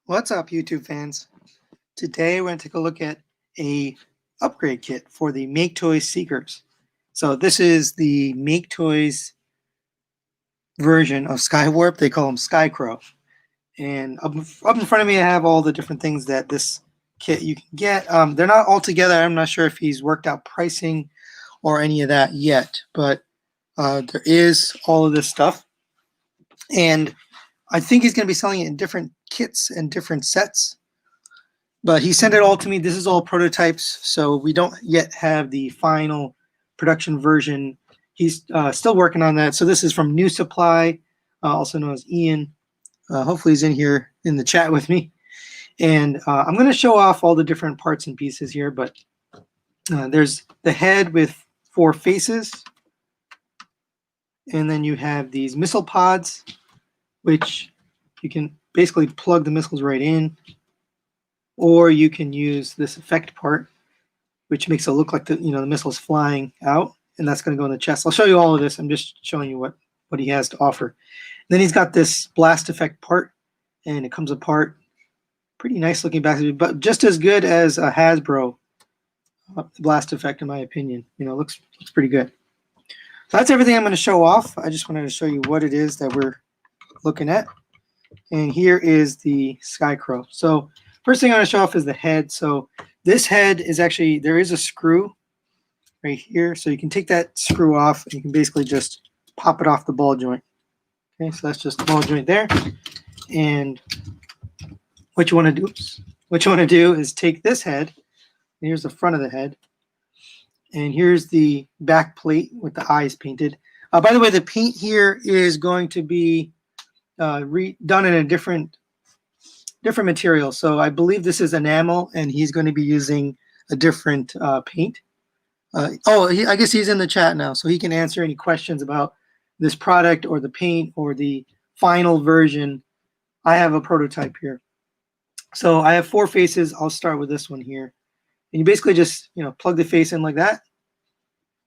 What's up, YouTube fans? Today we're going to take a look at a upgrade kit for the Maketoys Seekers. So this is the Maketoys version of Skywarp. They call them Skycrow. And up in front of me I have all the different things that this kit you can get. They're not all together. I'm not sure if he's worked out pricing or any of that yet, but there is all of this stuff. And I think he's going to be selling it in different kits and different sets. But he sent it all to me. This is all prototypes, so we don't yet have the final production version. He's still working on that. So this is from NuSupply, also known as Ian. Hopefully he's in here in the chat with me. And I'm going to show off all the different parts and pieces here, but there's the head with 4 faces. And then you have these missile pods, which you can basically plug the missiles right in. Or you can use this effect part, which makes it look like the missile's flying out, and that's going to go in the chest. I'll show you all of this. I'm just showing you what he has to offer. And then he's got this blast effect part, and it comes apart. Pretty nice looking back, but just as good as a Hasbro blast effect, in my opinion. Looks pretty good. So that's everything I'm going to show off. I just wanted to show you what it is that we're looking at. And here is the Skycrow. So first thing I'm going to show off is the head. So this head is actually, there is a screw right here. So you can take that screw off and you can basically just pop it off the ball joint. Okay, so that's just the ball joint there. And what you want to do is take this head. Here's the front of the head. And here's the back plate with the eyes painted. By the way, the paint here is going to be done in a different material. So I believe this is enamel, and he's going to be using a different paint. I guess he's in the chat now, so he can answer any questions about this product or the paint or the final version. I have a prototype here. So I have 4 faces. I'll start with this one here. And you basically just plug the face in like that.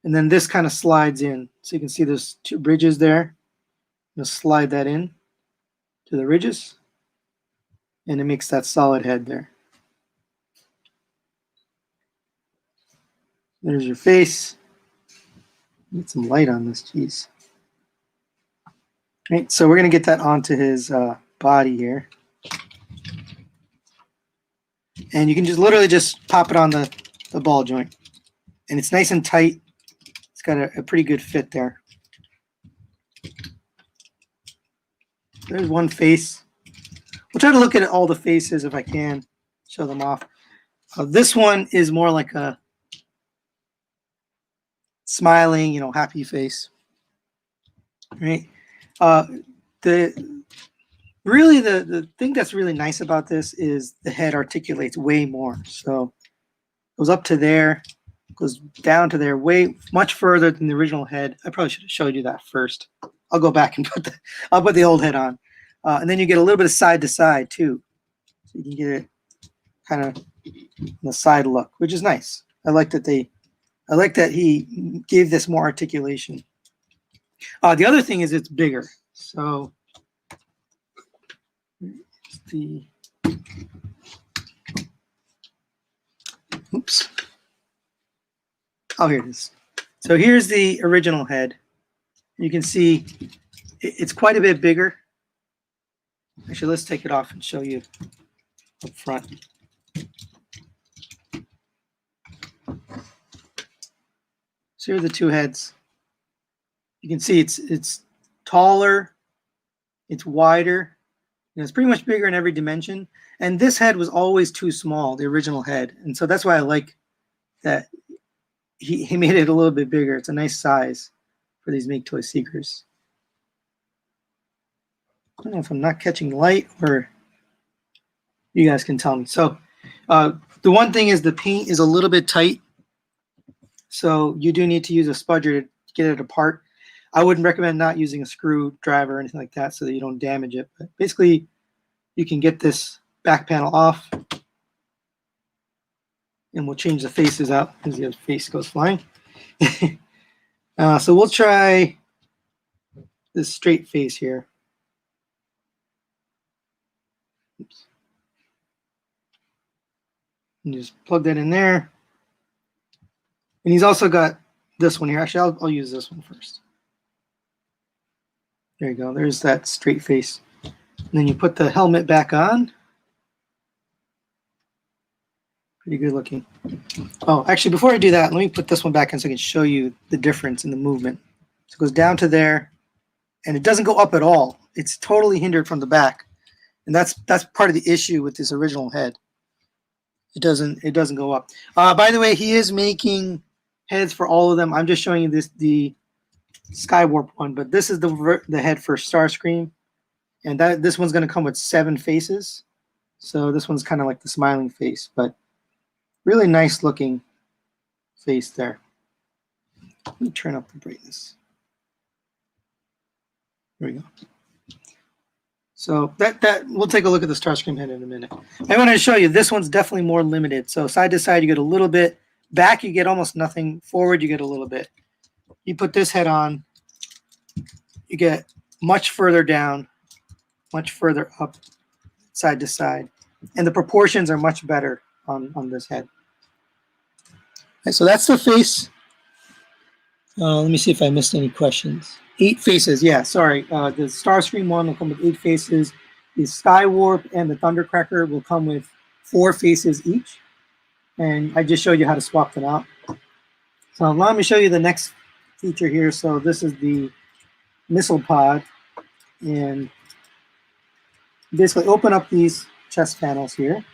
And then this kind of slides in. So you can see there's 2 bridges there. Just slide that in to the ridges. And it makes that solid head there. There's your face. Get some light on this, jeez. All right, so we're going to get that onto his body here. And you can just literally just pop it on the ball joint. And it's nice and tight. It's got a pretty good fit there. There's one face. We'll try to look at all the faces if I can, show them off. This one is more like a smiling, happy face. Right? The thing that's really nice about this is the head articulates way more. So it goes up to there, goes down to there, much further than the original head. I probably should have showed you that first. I'll go back and I'll put the old head on. And then you get a little bit of side to side too. So you can get it kind of in the side look, which is nice. I like that he gave this more articulation. The other thing is it's bigger. So oops. Oh, here it is. So here's the original head. You can see it's quite a bit bigger. Actually, let's take it off and show you up front. So here are the 2 heads. You can see it's taller, it's wider, it's pretty much bigger in every dimension. And this head was always too small, the original head. And so that's why I like that he made it a little bit bigger. It's a nice size for these Maketoys Seekers. I don't know if I'm not catching light or you guys can tell me. So the one thing is the paint is a little bit tight. So you do need to use a spudger to get it apart. I wouldn't recommend not using a screwdriver or anything like that so that you don't damage it. But basically, you can get this back panel off. And we'll change the faces out as the other face goes flying. So we'll try this straight face here. Oops. And just plug that in there. And he's also got this one here. Actually, I'll use this one first. There you go. There's that straight face. And then you put the helmet back on. Pretty good looking. Oh, actually, before I do that, let me put this one back in so I can show you the difference in the movement. So it goes down to there, and it doesn't go up at all. It's totally hindered from the back. And that's part of the issue with this original head. It doesn't go up. By the way, he is making heads for all of them. I'm just showing you the Skywarp one, but this is the head for Starscream, and this one's going to come with 7 faces. So this one's kind of like the smiling face, but really nice looking face there. Let me turn up the brightness. There we go. So that we'll take a look at the Starscream head in a minute. I wanted to show you this one's definitely more limited. So side to side you get a little bit, back you get almost nothing, forward you get a little bit. You put this head on, you get much further down, much further up, side to side, and the proportions are much better on this head. Okay, so that's the face. Let me see if I missed any questions. 8 faces, yeah, sorry. The Starscream one will come with 8 faces. The Skywarp and the Thundercracker will come with 4 faces each. And I just showed you how to swap them out. So let me show you the next feature here. So this is the missile pod. And basically open up these chest panels here.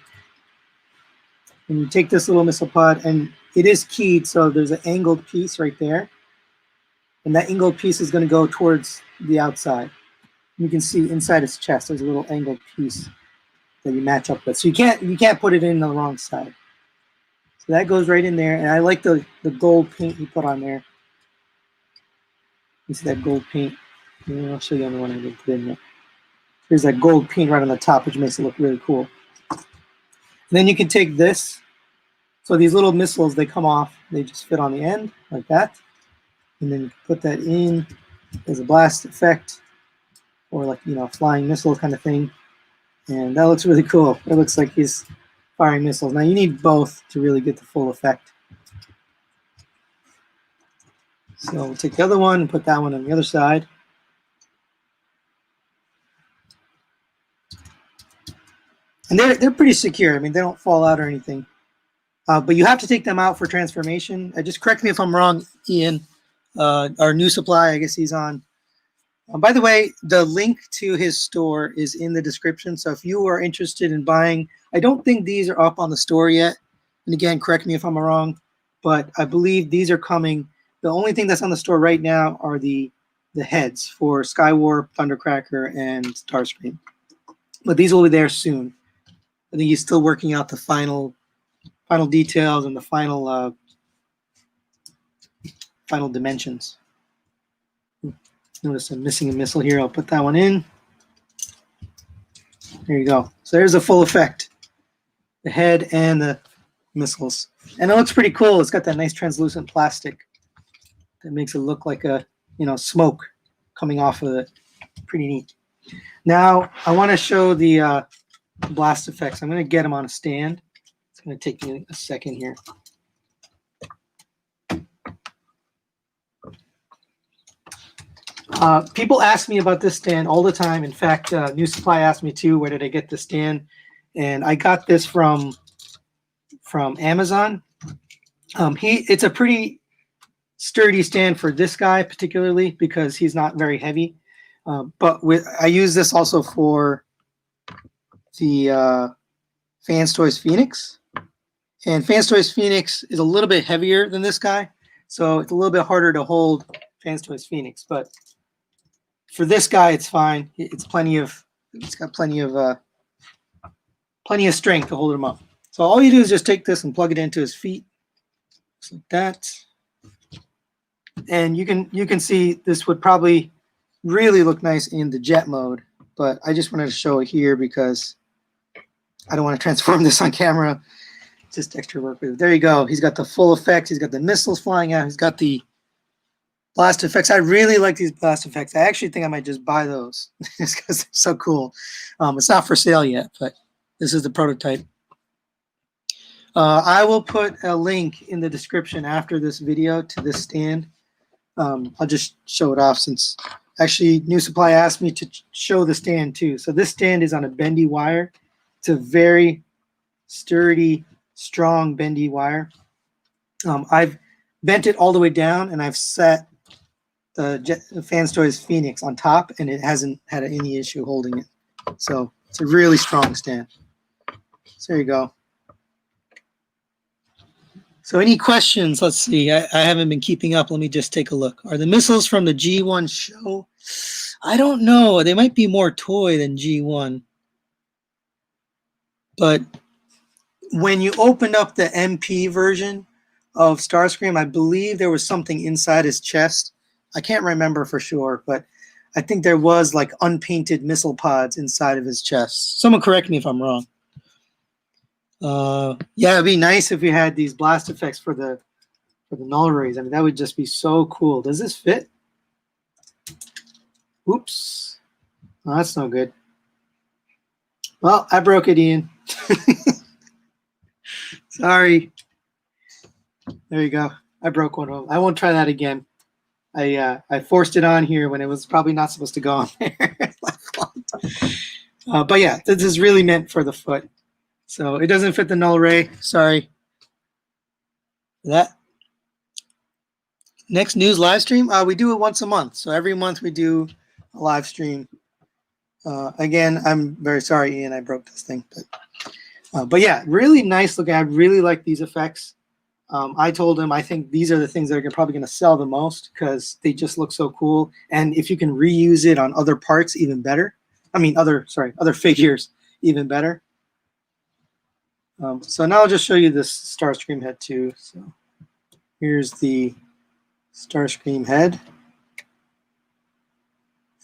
And you take this little missile pod, and it is keyed, so there's an angled piece right there. And that angled piece is going to go towards the outside. You can see inside its chest, there's a little angled piece that you match up with. So you can't put it in the wrong side. So that goes right in there. And I like the gold paint you put on there. You see that gold paint? Yeah, I'll show you on the one I did put in there. There's that gold paint right on the top, which makes it look really cool. And then you can take this. So these little missiles, they come off. They just fit on the end like that. And then you put that in as a blast effect, or like, you know, flying missile kind of thing. And that looks really cool. It looks like he's firing missiles. Now you need both to really get the full effect. So we'll take the other one and put that one on the other side. And they're pretty secure. I mean, they don't fall out or anything. But you have to take them out for transformation. Just correct me if I'm wrong, Ian. Our NuSupply, I guess he's on. By the way, the link to his store is in the description. So if you are interested in buying, I don't think these are up on the store yet. And again, correct me if I'm wrong, but I believe these are coming. The only thing that's on the store right now are the heads for Skywarp, Thundercracker, and Starscream. But these will be there soon. I think he's still working out the final details and the final dimensions. Notice I'm missing a missile here. I'll put that one in. There you go. So there's a full effect. The head and the missiles. And it looks pretty cool. It's got that nice translucent plastic that makes it look like a, you know, smoke coming off of it. Pretty neat. Now I want to show the blast effects. I'm going to get them on a stand. It's going to take me a second here. People ask me about this stand all the time. In fact, NuSupply asked me too, where did I get the stand? And I got this from Amazon. It's a pretty sturdy stand for this guy particularly because he's not very heavy. But I use this also for the Fans Toys Phoenix. And Fans Toys Phoenix is a little bit heavier than this guy. So it's a little bit harder to hold Fans Toys Phoenix. But for this guy, it's fine. It's got plenty of strength to hold him up. So all you do is just take this and plug it into his feet, just like that. And you can see this would probably really look nice in the jet mode, but I just wanted to show it here because I don't want to transform this on camera. It's just extra work with it. There you go. He's got the full effects. He's got the missiles flying out. He's got the blast effects. I really like these blast effects. I actually think I might just buy those just because they're so cool. It's not for sale yet, but this is the prototype. I will put a link in the description after this video to this stand. I'll just show it off since actually NuSupply asked me to show the stand too. So this stand is on a bendy wire. It's a very sturdy, strong bendy wire. I've bent it all the way down and I've set the FansToys Phoenix on top and it hasn't had any issue holding it. So it's a really strong stand. So there you go. So any questions? Let's see. I haven't been keeping up. Let me just take a look. Are the missiles from the G1 show? I don't know. They might be more toy than G1. But when you opened up the MP version of Starscream, I believe there was something inside his chest. I can't remember for sure, but I think there was like unpainted missile pods inside of his chest. Someone correct me if I'm wrong. Yeah, it'd be nice if we had these blast effects for the null rays. I mean, that would just be so cool. Does this fit? Oops. Oh, that's no good. Well, I broke it, Ian. Sorry. There you go. I broke one of them. I won't try that again. I forced it on here when it was probably not supposed to go on there. But yeah, this is really meant for the foot. So it doesn't fit the null ray. Sorry. That next news live stream, we do it once a month. So every month we do a live stream. Again, I'm very sorry, Ian, I broke this thing. But yeah, really nice looking. I really like these effects. I told him I think these are the things that are probably going to sell the most because they just look so cool. And if you can reuse it on other parts, even better. I mean, other figures, even better. So now I'll just show you this Starscream head too. So here's the Starscream head.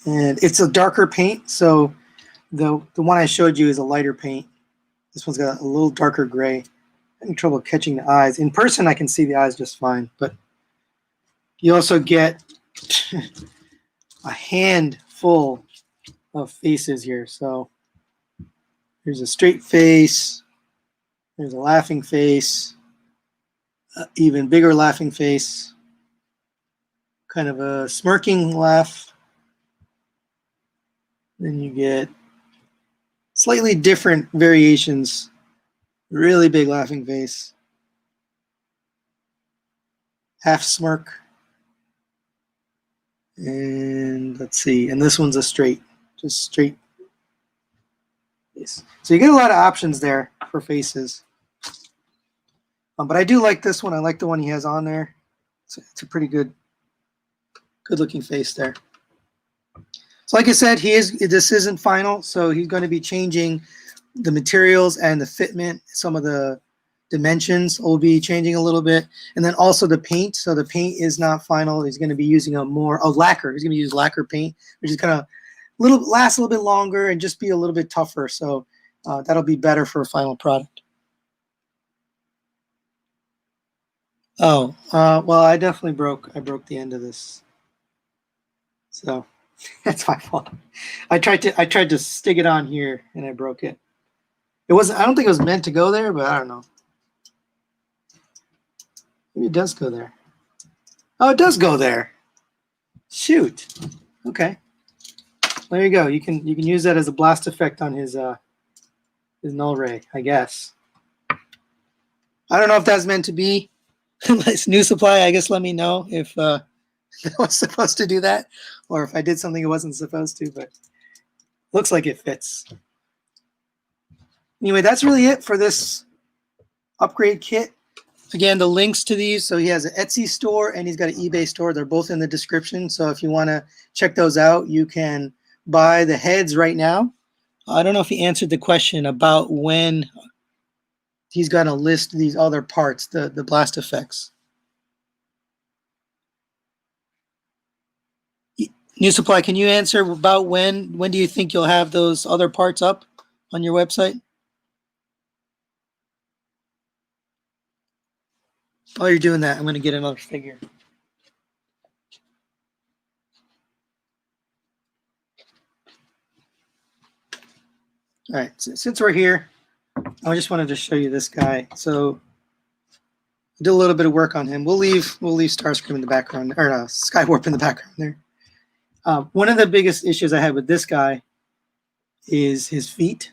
And it's a darker paint. So the one I showed you is a lighter paint. This one's got a little darker gray. I'm having trouble catching the eyes. In person, I can see the eyes just fine. But you also get a handful of faces here. So here's a straight face. There's a laughing face. Even bigger laughing face. Kind of a smirking laugh. Then you get slightly different variations. Really big laughing face. Half smirk. And let's see. And this one's a straight. Just straight face. So you get a lot of options there for faces. But I do like this one. I like the one he has on there. It's a pretty good looking face there. So like I said, this isn't final. So he's going to be changing the materials and the fitment. Some of the dimensions will be changing a little bit. And then also the paint. So the paint is not final. He's going to be using a lacquer. He's going to use lacquer paint, which is kind of last a little bit longer and just be a little bit tougher. So that'll be better for a final product. Oh, well, I definitely broke the end of this. So that's my fault. I tried to stick it on here and I broke it. I don't think it was meant to go there, but I don't know. Maybe it does go there. Oh, it does go there. Shoot. Okay. There you go. You can use that as a blast effect on his null ray, I guess. I don't know if that's meant to be. It's NuSupply. I guess let me know if I was supposed to do that or if I did something it wasn't supposed to, but looks like it fits. Anyway, that's really it for this upgrade kit. Again, the links to these. So he has an Etsy store and he's got an eBay store. They're both in the description. So if you want to check those out, you can buy the heads right now. I don't know if he answered the question about when he's going to list these other parts, the blast effects. NuSupply, can you answer about when do you think you'll have those other parts up on your website? While you're doing that, I'm going to get another figure. All right, since we're here, I just wanted to show you this guy. So I did a little bit of work on him. We'll leave Starscream in the background, or Skywarp in the background there. One of the biggest issues I had with this guy is his feet.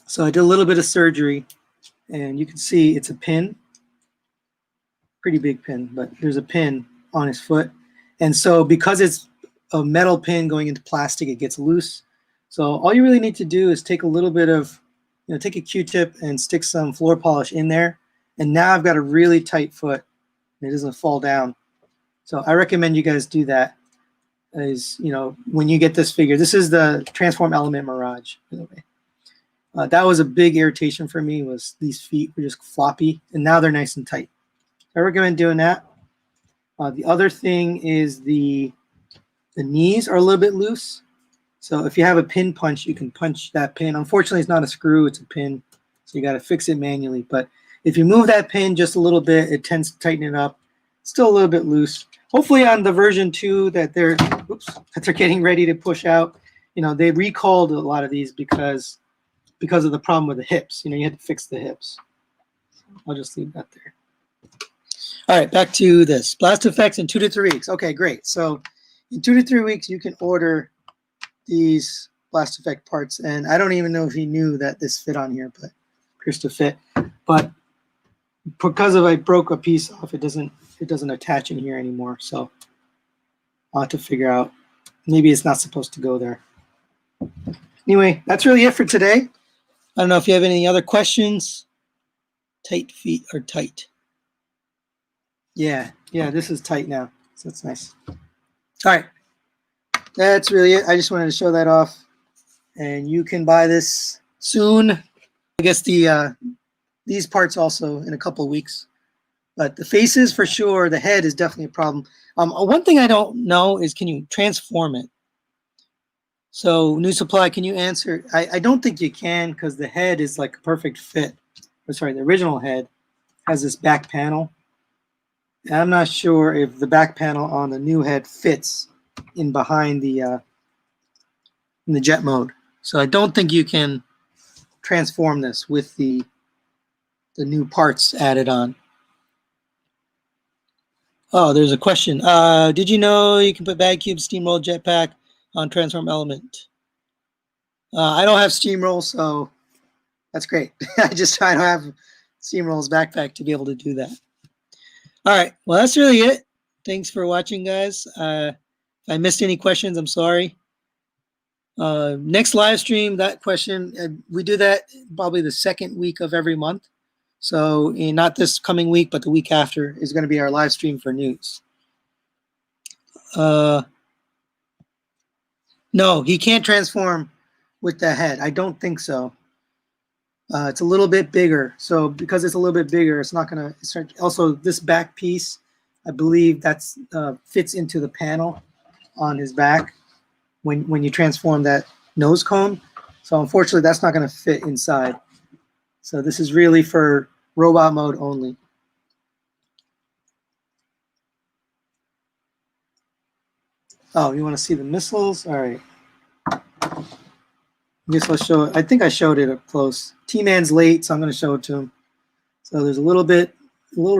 So I did a little bit of surgery, and you can see it's a pin, pretty big pin, but there's a pin on his foot. And so because it's a metal pin going into plastic, it gets loose. So all you really need to do is take a little bit of, take a Q-tip and stick some floor polish in there. And now I've got a really tight foot and it doesn't fall down. So I recommend you guys do that. Is, when you get this figure, this is the Transform Element Mirage, by the way. That was a big irritation for me, was these feet were just floppy, and now they're nice and tight. I recommend doing that. The other thing is the knees are a little bit loose. So if you have a pin punch, you can punch that pin. Unfortunately, it's not a screw, it's a pin. So you got to fix it manually. But if you move that pin just a little bit, it tends to tighten it up. It's still a little bit loose. Hopefully on the version 2 that they're getting ready to push out, they recalled a lot of these because of the problem with the hips. You had to fix the hips. I'll just leave that there. All right, back to this. Blast effects in 2 to 3 weeks. Okay, great. So in 2 to 3 weeks, you can order these blast effect parts. And I don't even know if he knew that this fit on here, but it appears to fit. But because I broke a piece off, it doesn't attach in here anymore. So I'll have to figure out. Maybe it's not supposed to go there. Anyway, that's really it for today. I don't know if you have any other questions. Tight feet are tight. Yeah, this is tight now. So that's nice. All right. That's really it. I just wanted to show that off. And you can buy this soon. I guess these parts also in a couple of weeks. But the faces for sure, the head is definitely a problem. One thing I don't know is, can you transform it? So NuSupply, can you answer? I don't think you can, because the head is like a perfect fit. Sorry, the original head has this back panel. And I'm not sure if the back panel on the new head fits in behind in the jet mode. So I don't think you can transform this with the new parts added on. Oh, there's a question. Did you know you can put Bag Cube Steamroll Jetpack on Transform Element? I don't have Steamroll, so that's great. I don't have Steamroll's backpack to be able to do that. All right, well, that's really it. Thanks for watching, guys. If I missed any questions, I'm sorry. Next live stream, that question, we do that probably the second week of every month. So not this coming week, but the week after is going to be our live stream for news. No, he can't transform with the head. I don't think so. It's a little bit bigger. So because it's a little bit bigger, it's not going to. Also, this back piece, I believe that's fits into the panel on his back when you transform that nose cone. So unfortunately, that's not going to fit inside. So this is really for robot mode only. Oh, you want to see the missiles? All right. I guess I'll show it. I think I showed it up close. T-Man's late, so I'm going to show it to him. So there's a little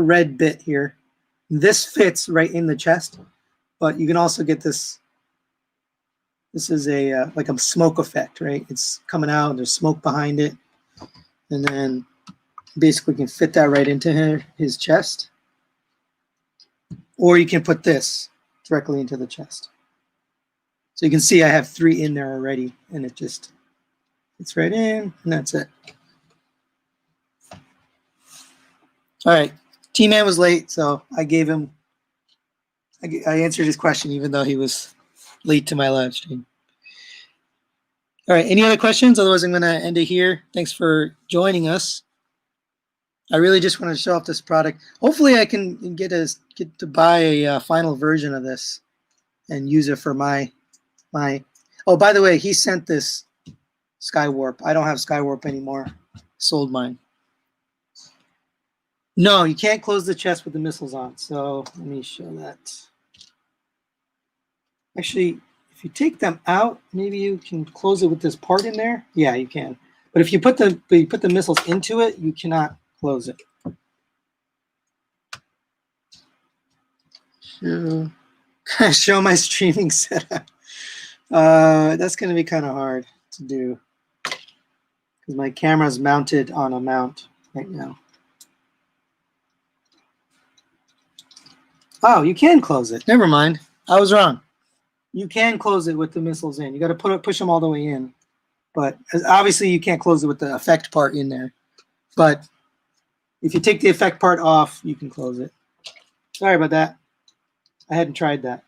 red bit here. This fits right in the chest, but you can also get this. This is a like a smoke effect, right? It's coming out. There's smoke behind it, and then basically can fit that right into his chest. Or you can put this directly into the chest. So you can see I have 3 in there already, and it just fits right in, and that's it. All right, T-Man was late, so I gave him. I answered his question even though he was late to my live stream. All right, any other questions? Otherwise, I'm going to end it here. Thanks for joining us. I really just want to show off this product. Hopefully, I can get to buy a final version of this and use it for my. Oh, by the way, he sent this Skywarp. I don't have Skywarp anymore. Sold mine. No, you can't close the chest with the missiles on. So let me show that. Actually, if you take them out, maybe you can close it with this part in there. Yeah, you can. But if you put the missiles into it, you cannot close it. Show my streaming setup. That's going to be kind of hard to do because my camera's mounted on a mount right now. Oh, you can close it. Never mind. I was wrong. You can close it with the missiles in. You got to push them all the way in. But obviously you can't close it with the effect part in there. But if you take the effect part off, you can close it. Sorry about that. I hadn't tried that.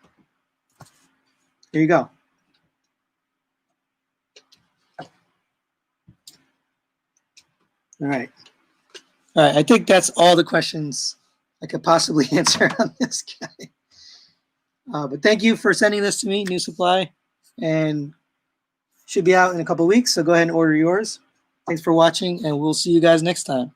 There you go. All right. All right. I think that's all the questions I could possibly answer on this guy. But thank you for sending this to me, NuSupply, and should be out in a couple of weeks. So go ahead and order yours. Thanks for watching, and we'll see you guys next time.